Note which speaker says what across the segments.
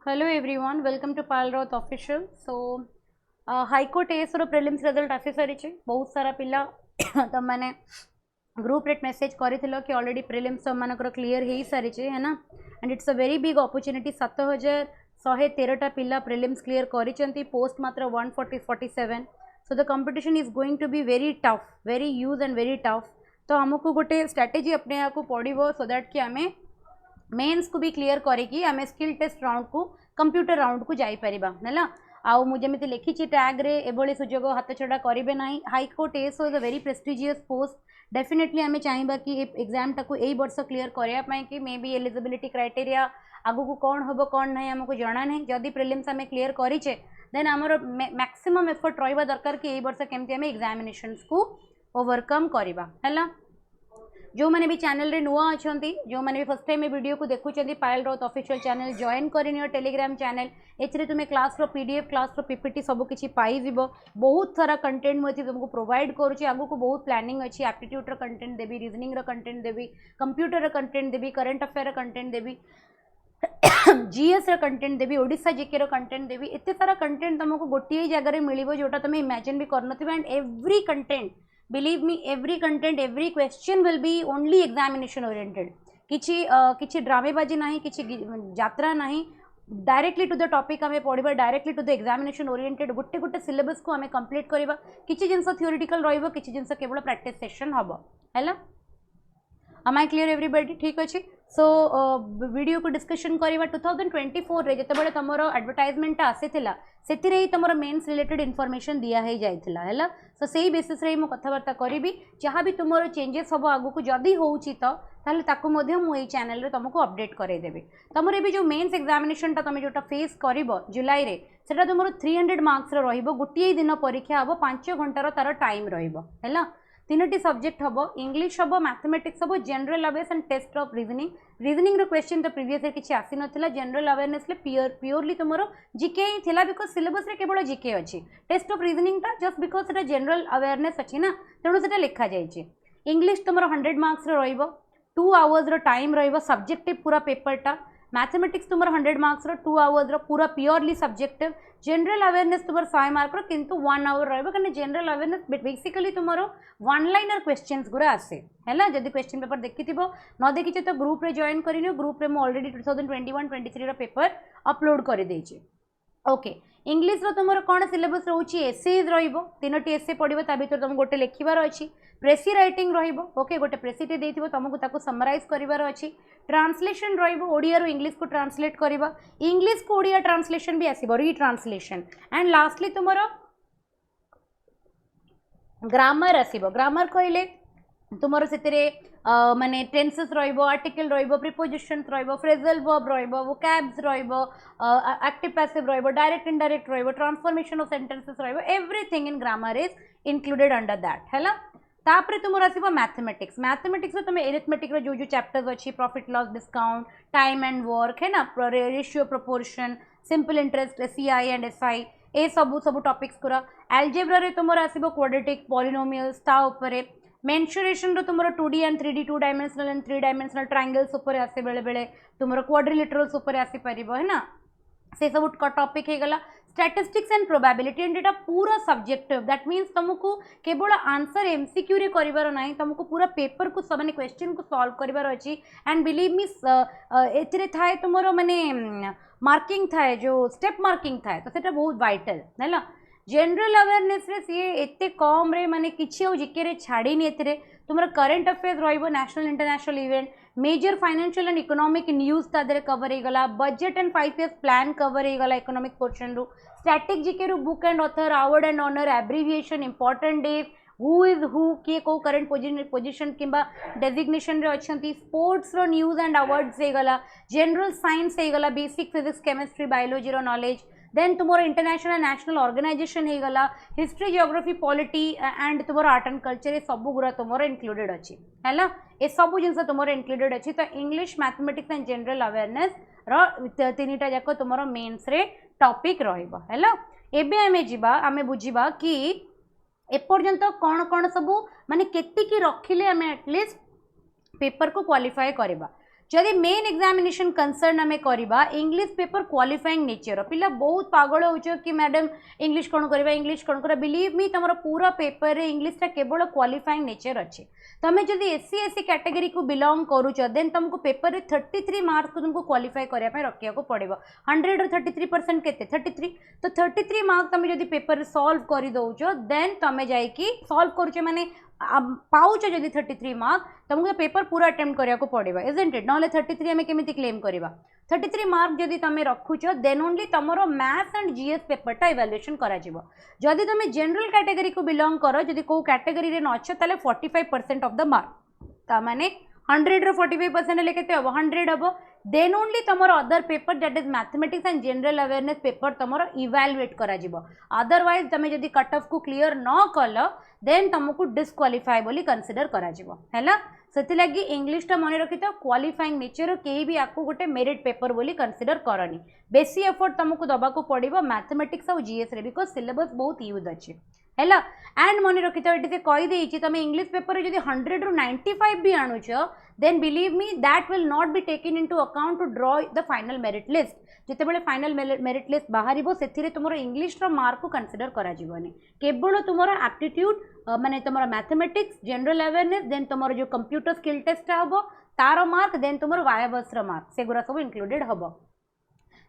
Speaker 1: Hello everyone, welcome to Pal Raut official. So High Court AS row prelims result आसी सारी बहुत सारा पिला तो मैंने ग्रुप रेट मेसेज करिथिलो कि ऑलरेडी प्रिलिम्स मानकर क्लियर हो सारी है ना and it's a very big opportunity 7113टा पिला प्रिलिम्स क्लियर करिसेंती पोस्ट मात्र 147 so the competition is going to be very tough very use and very tough तो हमको गोटे स्ट्रेटेजी अपने आपको पड़ो सो दैट कि आम मेन्स को भी क्लियर करिकी आम स्किल टेस्ट राउंड को कंप्यूटर राउंड को जाई परिबा है आउ मुझे लिखी टैग रे एभली सुजोग हाथ छड़ा करेंगे ना high court S is a very prestigious post definitely आम चाहिए कि एग्जाम टाक यही वर्ष क्लीयर करने कि मे बी एलिजिबिलिटी क्राइटेरिया आगु को कौन हम कौन ना आमको जना ना जदि प्रिलिम्स आम क्लीयर करेचे देन आमर मैक्सिमम एफर्ट रहा दरकार कि यही वर्ष केमती आम एग्जामिनेशंस को ओवरकम करवा है जो मैंने भी चैनल रे नुआ अच्छा जो मैंने भी फर्स्ट टाइम वीडियो को देखुं पायल राउत ऑफिशियल चैनल जॉइन कर टेलीग्राम चैनल एथरे तुम्हें क्लास रो पीडीएफ क्लास रो पीपीटी सब किसी पाइब बहुत सारा कंटेंट मुझे तुमको प्रोवाइड करुँची आगु को बहुत प्लानिंग अच्छी एप्टीट्यूड रो कंटेंट देवी रीजनिंग रो कंटेंट देवी कंप्यूटर रो कंटेंट देवी करंट अफेयर रो कंटेंट देवी जीएस रो कंटेंट देवी ओडिशा जीके रो कंटेंट देवी एत सारा कंटेंट तुमको गोटे जगह मिल जोटा तुम इमेजिन भी कर and every content believe me every content every question will be only examination oriented किछि ड्रामेबाजी नहीं किछि यात्रा नहीं डायरेक्टली टू द टॉपिक आम पढ़ा directly to the examination oriented गोटे गोटे सिलेबस को आम कंप्लीट करवा किछि जिनस थियोरिटिकल रहिबो किछि जिनस केवल प्रैक्टिस सेशन हबो हैला am I clear everybody ठीक अच्छे सो वीडियो को डिस्कशन करवा 2024 रे जते बड़े तमर एडवर्टाइजमेंट आसीथिला सेतिरे ही तमर मेंस रिलेटेड इनफॉरमेशन दिया ही जाइथिला हैला सो सेही बेसिस रे मो कथावार्ता करिवि जहाँ भी तुमर चेंजेस हम आगु को जदि होउची तो ताले ताको मध्य मु एई चैनल रे तुमको अपडेट करे देबे तमर एबे जो मेंस एग्जामिनेशन टा तुम जोटा फेस करिवो जुलाई रे सेटा तुमर 300 मार्क्स रे रहिबो गोटिए दिन परीक्षा हबो 5 घंटार तार टाइम रहिबो हैला तीनोटी सब्जेक्ट हम इंग्लिश हम मैथमेटिक्स हम general awareness and test of reasoning रो क्वेश्चन तो प्रीवियस किसी आसी नाला जनरल अवेयरनेस प्योरली तुम जीके ही थिला बिकॉज सिलेबस रे केवल जीके अच्छी टेस्ट ऑफ रीजनिंग टा जस्ट बिकॉज सेटा जनरल अवेयरनेस अच्छी ना तेणु से लिखा जाइए इंग्लिश तुम 100 मार्क्स रो 2 आवर्स रो टाइम रो सब्जेक्टिव पूरा पेपरटा मैथमेटिक्स तुम 100 मार्क्स रो 2 आवर्स रो पूरा प्योरली सब्जेक्टिव जनरल अवेयरनेस तुम 100 मार्क रो किंतु 1 आवर रहिबो कारण जनरल अवेयरनेस बेसिकली तुम वन लाइनर क्वेश्चंस गुरा आसे हैला जदि क्वेश्चन पेपर देखिथिबो न देखिछे तो ग्रुप रे जॉइन करिनो ग्रुप रे मो ऑलरेडी 2021-23 रो पेपर अपलोड कर देछि ओके इंग्लिश रो तुमर कौन सिलेबस रोची एसेज रहिबो तीनोटी एसे पढ़िबो ता भीतर तुम गोटे लिखिबार अछि प्रेसी राइटिंग रहिबो ओके गोटे प्रेसीटे देथिबो तुमको ताको समराइज करिवार अछि ट्रांसलेशन रहिबो ओडिया रो इंग्लिश को ट्रांसलेट करिबा इंग्लिश को ओडिया ट्रांसलेशन भी आसीबो री ट्रांसलेशन एंड लास्टली तुमर ग्रामर आसीबो ग्रामर कहले तुमर सेतिरे माने टेंसेस रहिबो आर्टिकल रहिबो प्रीपोजिशंस रहिबो फ्रेजल वर्ब रहिबो वोकैब्स रहिबो एक्टिव पैसिव रहिबो डायरेक्ट इनडायरेक्ट रहिबो ट्रांसफॉर्मेशन ऑफ सेंटेंसेस रहिबो everything in grammar is included under that हैला तापरे तुम आसीबो मैथमेटिक्स मैथमेटिक्स तुम एरिथमेटिक रो जो जो चैप्टर्स अच्छी profit loss discount time and work है ना ratio proportion simple interest CI and SI ए सब सब टॉपिक्स पूरा एल्जेब्रा रे तुम आसीबो क्वाड्रेटिक पॉलिनोमियल्स ता ऊपर मेंसुरेशन रो तुमरो 2D and 3D 2 dimensional and 3 dimensional triangles ऊपर आसे बेले बेले तुमरो क्वाड्रिलेटरल्स ऊपर आसी परिबो है ना से सब टॉपिक हे गला स्टैटिस्टिक्स एंड प्रोबेबिलिटी एंड एटा पूरा सब्जेक्टिव दैट मीन्स तुमको केवल आंसर एमसीक्यू रे करिवार नाही तुमको पूरा पेपर को सब माने क्वेश्चन को सॉल्व करिवार अछि एंड बिलीव मी एथिरे थाए तुमरो माने मार्किंग थाए जो स्टेप मार्किंग थाए तो सेटा बहुत वाइटल हैला जनरल अवेयरनेस रे सी एते कम रे माने किछि ओ जीके रे छाड़ीनी एथिरे तुमरो करंट अफेयर्स रहिबो national international event major financial and economic news तादरे कवर हे गला budget and 5 years plan cover हे गला इकोनॉमिक पोर्शन रू स्टैटिक जीके रू book and author award and honour abbreviation important date who is who किए को करंट पोजिशन किंबा डेजिग्नेशन रे अछंती स्पोर्ट्स रो न्यूज एंड अवार्ड्स हे गला जनरल साइंस हे गला बेसिक फिजिक्स केमिस्ट्री बायोलॉजी रो नॉलेज देन तुम इंटरनेशनल नेशनल ऑर्गेनाइजेशन हो गला हिस्ट्री जियोग्राफी पॉलिटी एंड तुम आर्ट एंड कल्चर ये सब गुरा तुम इंक्लूडेड अच्छी है ये सब जिन तुम इंक्लूडेड अच्छी तो English mathematics and general awareness Rita जाक तुम मेन्स रे टॉपिक रहा एबे आमे जिबा आमे बुझिबा कि एपर्यंत कौन कौन सब माने केतिकी रखिले आमे एटलिस्ट पेपर को क्वालिफाई करबा जदि मेन एग्जामिनेशन कंसर्न आम करवा इंग्लिश पेपर क्वालिफाइंग नेचर पिला बहुत पागल हो कि मैडम इंग्लिश कौन करवा इंग्लिश कौन करवा बिलीव मी तुम पूरा पेपर रे इंग्लिश टा केवल क्वालिफाइंग नेचर अच्छे तुम्हें जदि एससी एससी कैटेगरी को बिलोंग करुच देन तुमको पेपर रे 33 मार्क्स को तुमको क्वालिफाई करने रखा पड़ो 100 रू 33% केते 33 तो 33 मार्क्स तुम जदि पेपर रे सॉल्व कर दौच देन तुम जाइकी सॉल्व करुचे माने पाउच जदि 33 मार्क तुमको पेपर पूरा अटेम्प्ट करिया को पड़ेगा इजंट इट नॉले 33 हमें केमिति क्लेम करबा 33 मार्क जदि तुम रखुच देन ओनली तुमरो मैथ्स एंड जीएस पेपर टा इवैल्यूएशन करा जिवो जदि तुम जनरल कैटेगरी को बिलोंग करो जदि को कैटेगरी रे न अच्छो ताले 45% ऑफ द मार्क ता माने 100 रो 45% ले केते हबो 100 हबो देन ओनली तुमर other paper that is mathematics and general awareness paper तुमर इवैल्यूएट करा जिवो अदरवाइज तुम जदि कट ऑफ को क्लियर न कल देन तुमको डिस्क्वालिफाई बोली कंसीडर करा जिवो हैला सेति लगी इंग्लिश टा मन रखि तो क्वालिफाइंग नेचर केही भी आपको गोटे मेरिट पेपर बोली कंसीडर करनी बेसी एफर्ट तुमको दबा को पड़िबो मैथमेटिक्स और जीएस रे बिकॉज सिलेबस बहुत यूज अछि हैला एंड मन रखि तो एटी से कहि देछि तुम इंग्लिश पेपर रे जदि 100 रू 95 भी आणुछ then believe me that will not be taken into account to draw the final merit list जितेबाला फाइनल मेरिट लिस्ट बाहर से तुम इंग्लिश मार्क को कंसीडर करा जीवनी केवल तुम एप्टीट्यूड माने तुम मैथमेटिक्स जनरल अवेयरनेस देन तुम जो कंप्यूटर स्किल टेस्ट हम तार मार्क देन तुम वायबस मार्क से गुरा सब इंक्लूडेड हम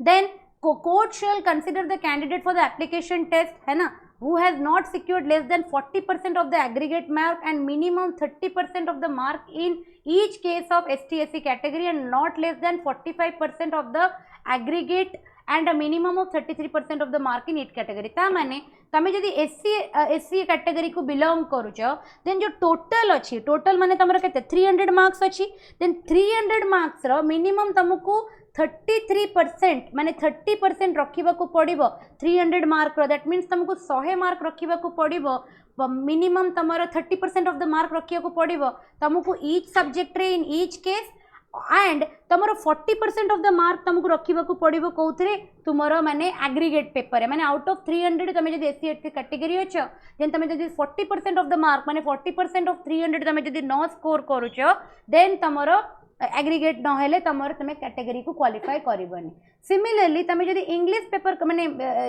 Speaker 1: then court shall consider the candidate for the application test है ना who has not secured less than 40% of the aggregate mark and minimum 30% of the mark in each case of ST/SC category and not less than 45% of the aggregate and a minimum of 33% of the mark in each category ता माने तमे जदि SC category को belong करूच then जो total अच्छी total माने तमर केते 300 मार्क्स अच्छी देन 300 मार्क्स रो मिनिमम तुमको 33% माने 30% रखा पड़ो 300 मार्क दैट मीन्स तुमको 100 मार्क रखा पड़ो मिनिमम तुम 30% ऑफ द मार्क रखा पड़ो तुमको ईच सब्जेक्ट रे इन ईच केस एंड तुम 40% ऑफ द मार्क तुमको रखा पड़ो कौन तुम माने एग्रीगेट पेपर माने आउट ऑफ 300 तुम जब एससी एसटी कैटेगरी अच्छ देन तुम जब 40% ऑफ द मार्क माने 40% ऑफ 300 तुम जब न स्कोर करुच देन तुम एग्रीगेट नहेले तुमर तुम कैटेगरी को क्वालिफाई करबनी सिमिलरली तुम जब इंग्लिश पेपर माने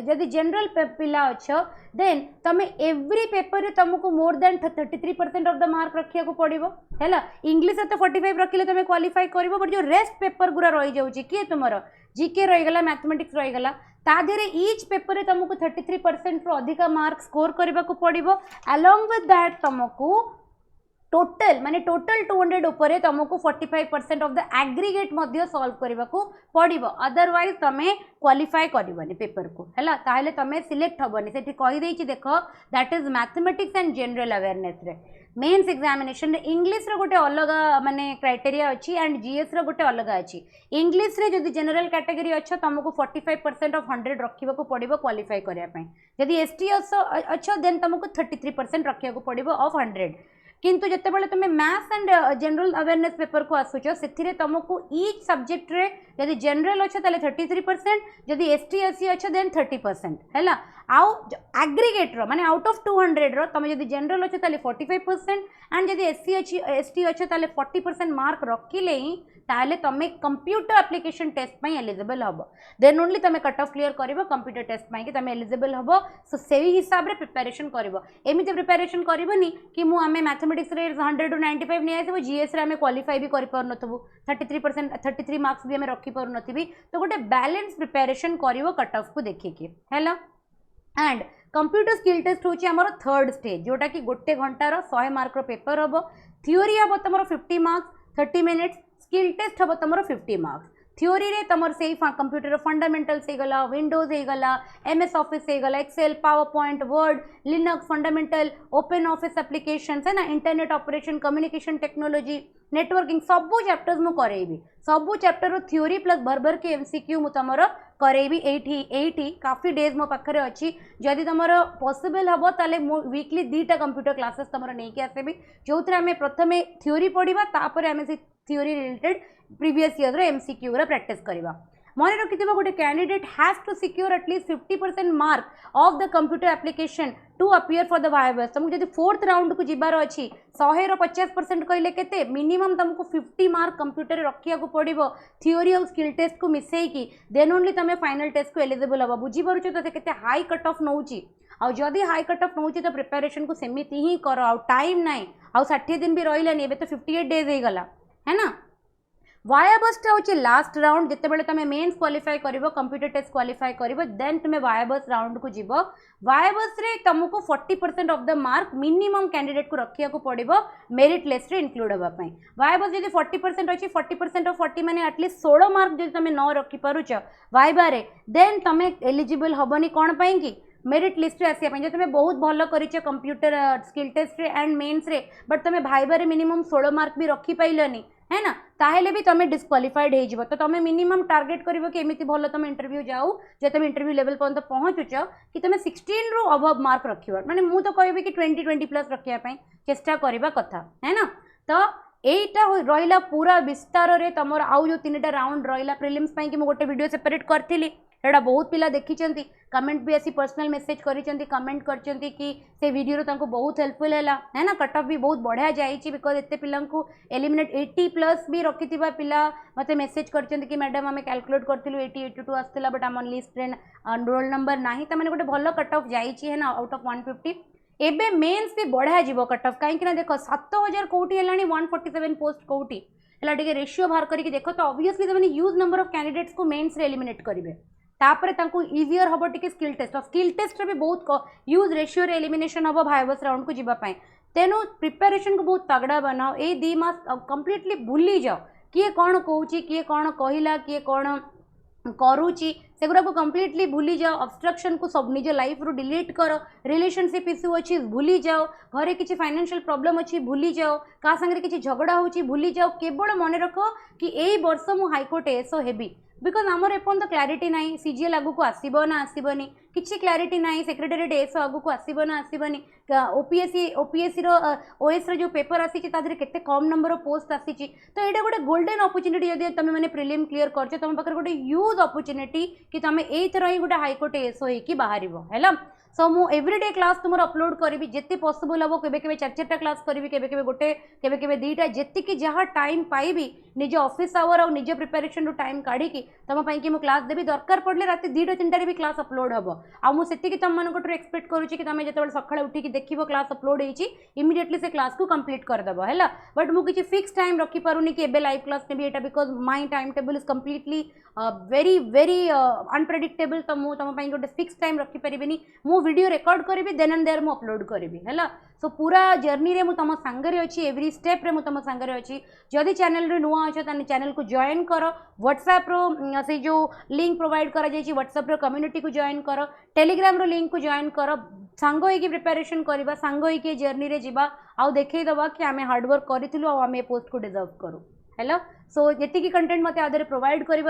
Speaker 1: जदि जनरल पिला अच्छ देन तुम एवरी पेपर रे तुमको more than 33% of the mark रखिया को पड़िबो हैला इंग्लिश तो 45 रखिले तुम क्वालिफाई करबो बट जो रेस्ट पेपर गुरा रही जाउची कि तुमर जीके रही गला मैथमेटिक्स रही गला ता देरे ईच पेपर रे तुमको 33% रो अधिक मार्क स्कोर करबा को पड़िबो अलोंग विथ दैट तुमको टोटल माने टोटल 200 ऊपर तुमको 45% of the aggregate Madhya solve करने को पड़ो अदरवाइज तुम्हें क्वालिफाई करबनी पेपर को है ताहले तुम्हें सिलेक्ट हेनी से कहीदे देख that is mathematics and general awareness रे मेन्स एग्जामिनेशन इंग्लिश रो गोटे अलग माने क्राइटेरिया अच्छी एंड जीएस रो गोटे अलग अच्छी इंग्लिश रे जदि जनरल कैटेगरी अच्छ तुमको 45% ऑफ 100 रखा को पड़ो क्वालिफाई करने जदि एसटी अच्छ देन तुमको 33% रखा पड़ो ऑफ 100 किंतु जितेबाला तुम maths and general awareness paper को आसुच से तुमको ईच सब्जेक्ट रे जदि जनरल अच्छे 33% जदि एसटी एससी अच्छे देन 30% है आउ एग्रीगेट रो माने आउट ऑफ 200 रो तुम जदि जनरल अच्छे 45% एंड जदि एससी अच्छी एसटी अच्छे 40% मार्क रखिले ही ताहले तुम कंप्यूटर एप्लिकेशन टेस्ट में एलिजिबल हम देन ओनली तुम कट ऑफ क्लियर कर कंप्यूटर टेस्ट में कि तुम एलिजिबल हम सो से हिसाब से प्रिपेरेसन कर एमती प्रिपेरेसन करनी कि मुझे आम मैथमेटिक्स 100 रू 95 नहीं आसो जीएस रे आम क्वालिफाई भी करूँ 33% 33 मार्क्स भी आम रखिपी तो गोटे बैलेंस प्रिपेरेसन कर कट ऑफ को देखिए है एंड कंप्यूटर स्किल टेस्ट हूँ आम थर्ड स्टेज जोटा कि गोटे घंटार 100 मार्क पेपर हम थ्योरी हम तुम 50 मार्क्स 30 मिनिट्स स्किल टेस्ट हम तुम 50 मार्क्स थ्योरी रे तुम से कंप्यूटर फंडामेंटल्स होगला विंडोज होगला एमएस ऑफिस होगला Excel PowerPoint Word Linux fundamental open office applications है ना internet operation communication technology networking सबू चैप्टर्स मु करेबी सबू चैप्टर थ्योरी प्लस भर के एमसीक्यू मु तुमर करेबी एठी काफी डेज मो पाखरे अच्छी जदि तुम पॉसिबल हम ताले वीकली 2टा कंप्यूटर क्लासेस तुम नहीं कि आसबी जो आम प्रथम थ्योरी पढ़ा तापर आम से theory related previous year MCQ practice करवा मन रखि गोटे candidate has to secure at least 50% mark of the computer application to appear for the viva. तुमको जब 4th राउंड को जीवार अच्छी 100 50% कहले केते मिनिमम तुमको 50 मार्क कंप्यूटर रखिया को पड़िबो थ्योरी और स्किल टेस्ट को मिसेकी देन ओनली तुम फाइनल टेस्ट को एलिजिबल हबो। बुझी पारुछ तो केते हाई कट ऑफ नउची आउ जदि हाई कट ऑफ नउची तो प्रिपरेशन को सेमिति ही करो आउ टाइम नाही आउ 60 दिन भी रहिलानी एबे तो 58 डेज हो गला है ना। वायाबसटा हूँ लास्ट राउंड जिते बड़े तुम मेन्स क्वालिफाई कर कंप्यूटर टेस्ट क्वालिफाई कर देन तुम वायाबस राउंड को जीव। वायाबस रे तुमको 40% of the mark minimum candidate को रखिया को पड़ो मेरिट लिस्ट रे इंक्लूड होगापी। वायाबस जब 40% अच्छी 40% ऑफ 40 मैंने एटलिस्ट 16 मार्क जो तुम न रखिपारुच वाइबा रे देन तुम एलिजिबल हेनी कौन पाई कि मेरिट लिस्ट आसिया जो तुम बहुत भल कर कंप्यूटर स्किल टेस्ट रे एंड मेन्स रे बट तुम भाइबारे मिनिमम 16 मार्क भी रखी पाइलनी है ना ताहेले भी तुम डिस्क्वालिफाइड हो तो तुम मिनिमम टार्गेट कर कि एमती भल तुम इंटरव्यू जाऊ जो तुम इंटरव्यू लेवल पर्यंत पहुँचुच कि तुम 16 रू अबव मार्क रख माने मु तो कहबी कि 20 प्लस रखापी चेष्टा करवा कथा है ना। तो यहीटा रहा पूरा विस्तार रे तुम आउ जो 3टा राउंड रहा प्रिलिम्स कि मुझे गोटे वीडियो सेपरेट करी एटा बहुत पिला देखी कमेंट भी आसी पर्सनल मेसेज करी कमेंट कर से वीडियो तांको बहुत हेल्पफुल है ना। कट ऑफ भी बहुत बढ़िया जाइए बिकज एत पिला एलिमिनेट 80 प्लस भी रखि पिला मते मेसेज कर कि मैडम आम कैलकुलेट करूँ 80 82 आसला बट आम लिस्ट रे रोल नंबर ना तो मैंने गोटे भल कट ऑफ जाइए ना आउट ऑफ 150। एबे मेन्स भी बढ़िया जीव कट ऑफ कहीं देख 7000 कौटी है 147 पोस्ट कौटी है टे रेशियो बाहर करके देख तो ऑब्वियसली तुमने ह्यूज नंबर ऑफ कैंडिडेट्स को मेन्स रे एलिमिनेट करेंगे तापर तांको इजियर हम टी स्किल टेस्ट और स्किल टेस्ट भी बहुत ह्यूज रेशियो रे एलिमिनेशन हम वाइवास राउंड को जीवाई तेणु प्रिपेरेशन को बहुत तगड़ा बनाओ ये 2 मास कंप्लीटली भूली जाओ किए कौन कहूँ किए कौन कहला किए कौन करुच्ची सेगुरा को कंप्लीटली भूली जाओ ऑब्स्ट्रक्शन को सब निज लाइफ रू डिलीट करो रिलेशनशिप इश्यू अच्छी भूली जाओ घरे किसी फाइनेंशियल प्रॉब्लम अच्छी भूली जाओ का संगे किसी झगड़ा होची भूली जाओ केवल मन रख कि यही वर्ष मु हाईकोर्ट एसओ हेबी बिकज आमर एपर्यंत क्लारिटी ना सीजीएल आगू को आसब ना आसबनी किसी क्लारिटी ना सेक्रेटेरिएट एसओ आगू को आसब ना आसबनी ओपीएससी ओएस जो पेपर आसी केते कम नंबर ऑफ पोस्ट आसी तो ये गोटे गोल्डन अपॉर्चुनिटी जब तुम मैंने प्रिलिम क्लियर कर तुम पाखे गोटे ह्यूज अपॉर्चुनिटी कि तुम एथर ही गोटे हाईकोर्ट एसओ होगी बाहर है। सो मु एवरीडे क्लास तुम अपलोड करी जिते पॉसिबल हम केबे 4-4टा क्लास करी केबे गोटे केबे 2टा जी जहाँ टाइम पाइबी निज ऑफिस आवर और निज प्रिपेरेशन रू टाइम काढ़ी तुम कि मु क्लास देवी दरकार पड़े रात 2-3टारे भी क्लास अपलोड हम आती तुम मान एक्सपेक्ट करुच्ची कि तुम जो सका उठिक देख क्लास अपलोड होती इमिडिएटली से क्लास को कंप्लीट करदेव है बट मुझे फिक्स टाइम रखिपारूनी कि लाइव क्लास ने भी because my time table is completely very very unpredictable तो मुझे तुम गोटे फिक्स टाइम रखिपारे मु वीडियो रिकॉर्ड करी देन एंड देयर मु अपलोड करी है। सो पूरा जर्नी रे मु तुम सांगरे अच्छी एवरी स्टेप रे मु तुम सांगरे अच्छी जदि चैनल रे नुआ अच्छे ताने चैनल को जॉइन कर व्हाट्सएप रो से जो लिंक प्रोवाइड करा जायछि व्हाट्सएप रो कम्युनिटी को जॉइन कर टेलीग्राम रो लिंक को जॉइन कर सांग होइकी प्रिपरेशन करबा सांग होइकी जर्नी रे जिबा आउ देखै दबा कि आमे हार्ड वर्क करिथिलु आ आमे पोस्ट को डिजर्व करू है। सो ये कंटेंट मत आदि प्रोवाइड कर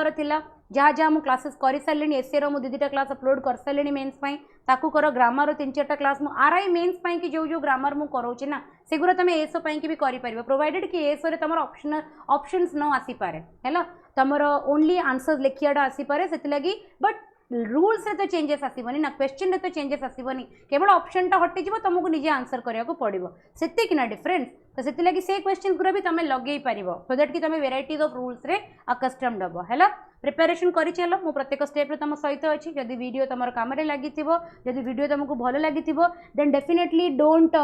Speaker 1: जहाँ जहाँ मुझे क्लासेस कर सारे एसए मु 2-2टा क्लास अपलोड कर सारे मेन्स ताकू कर ग्रामर 3-4टा क्लास मु आरआई मेन्स कि जो जो ग्रामर मु कराऊँ ना सेगुरा तुम एसओ की भी कर प्रोवाइडेड कि एसओ तुम ऑप्शंस न आसी पारे है तुम ओनली आंसर लिखियाटा आसीपे से लगी बट रूल्स रे तो चेंजेस आसबनी ना क्वेश्चन रे तो चेंजेस आसबनी केवल ऑप्शनटा हटिज तुमको निजे आंसर करने पड़ो से ना डिफरेंस तो से लगी से क्वेश्चन गुरा भी तुम लगे पार सो दैट कि तुम वेराइटीज ऑफ रूल्स रे अकस्टम्ड हम है प्रिपेरेशन कर चल मु प्रत्येक स्टेप तुम सहित अच्छी जदि वीडियो तुम काम लगी जदि वीडियो तुमको भल लगी then definitely don't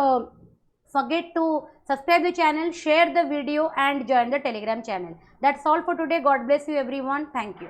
Speaker 1: forget to subscribe the channel, share the video and join the Telegram channel. That's all for today. God bless you everyone. Thank you.